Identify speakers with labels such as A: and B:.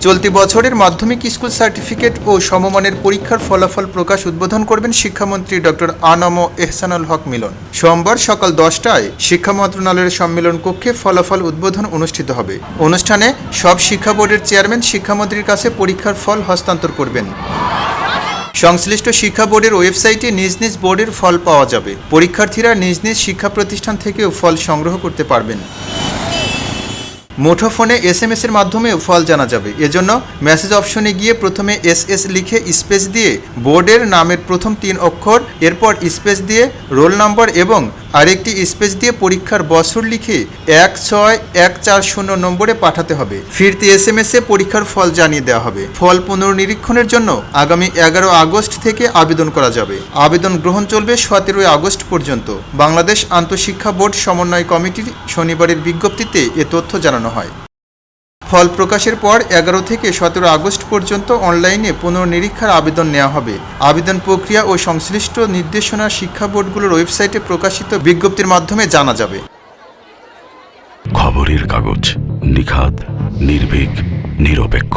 A: চলতি বছরের মাধ্যমিক স্কুল সার্টিফিকেট ও সমমানের পরীক্ষার ফলাফল প্রকাশ উদ্বোধন করবেন শিক্ষামন্ত্রী ডক্টর আ.ন.ম এহসানুল হক মিলন। সোমবার সকাল 10টায় শিক্ষা মন্ত্রণালয়ের সম্মেলন কক্ষে ফলাফল উদ্বোধন অনুষ্ঠিত হবে। অনুষ্ঠানে সব শিক্ষা বোর্ডের চেয়ারম্যান শিক্ষামন্ত্রীর কাছে পরীক্ষার ফল হস্তান্তর করবেন। সংশ্লিষ্ট শিক্ষা বোর্ডের ওয়েবসাইটে নিজ নিজ বোর্ডের ফল পাওয়া যাবে। পরীক্ষার্থীরা নিজ নিজ শিক্ষা প্রতিষ্ঠান থেকেও ফল সংগ্রহ করতে পারবেন। মুঠোফোনে SMS এর মাধ্যমেও ফল জানা যাবে। এজন্য মেসেজ অপশনে গিয়ে প্রথমে SS লিখে স্পেস দিয়ে বোর্ডের নামের প্রথম 3 অক্ষর, এরপর স্পেস দিয়ে রোল নম্বর এবং আরেকটি স্পেস দিয়ে পরীক্ষার বছর লিখে 16140 নম্বরে পাঠাতে হবে। ফিরতি SMS এ পরীক্ষার ফল জানিয়ে দেওয়া হবে। ফল পুনর্নিরীক্ষণের জন্য আগামী 11 আগস্ট থেকে আবেদন করা যাবে। আবেদন গ্রহণ চলবে 17 আগস্ট পর্যন্ত। বাংলাদেশ আন্তঃশিক্ষা বোর্ড সমন্বয় কমিটির শনিবারের বিজ্ঞপ্তিতে এ তথ্য জানানো হয়। ফল প্রকাশের পর 11 থেকে 17 আগস্ট পর্যন্ত অনলাইনে পুনর্নিরীক্ষার আবেদন নেওয়া হবে। আবেদন প্রক্রিয়া ও সংশ্লিষ্ট নির্দেশনা শিক্ষা বোর্ডগুলোর ওয়েবসাইটে প্রকাশিত বিজ্ঞপ্তির মাধ্যমে জানা যাবে।
B: খবরের কাগজ, নিখাদ, নির্ভীক, নিরপেক্ষ।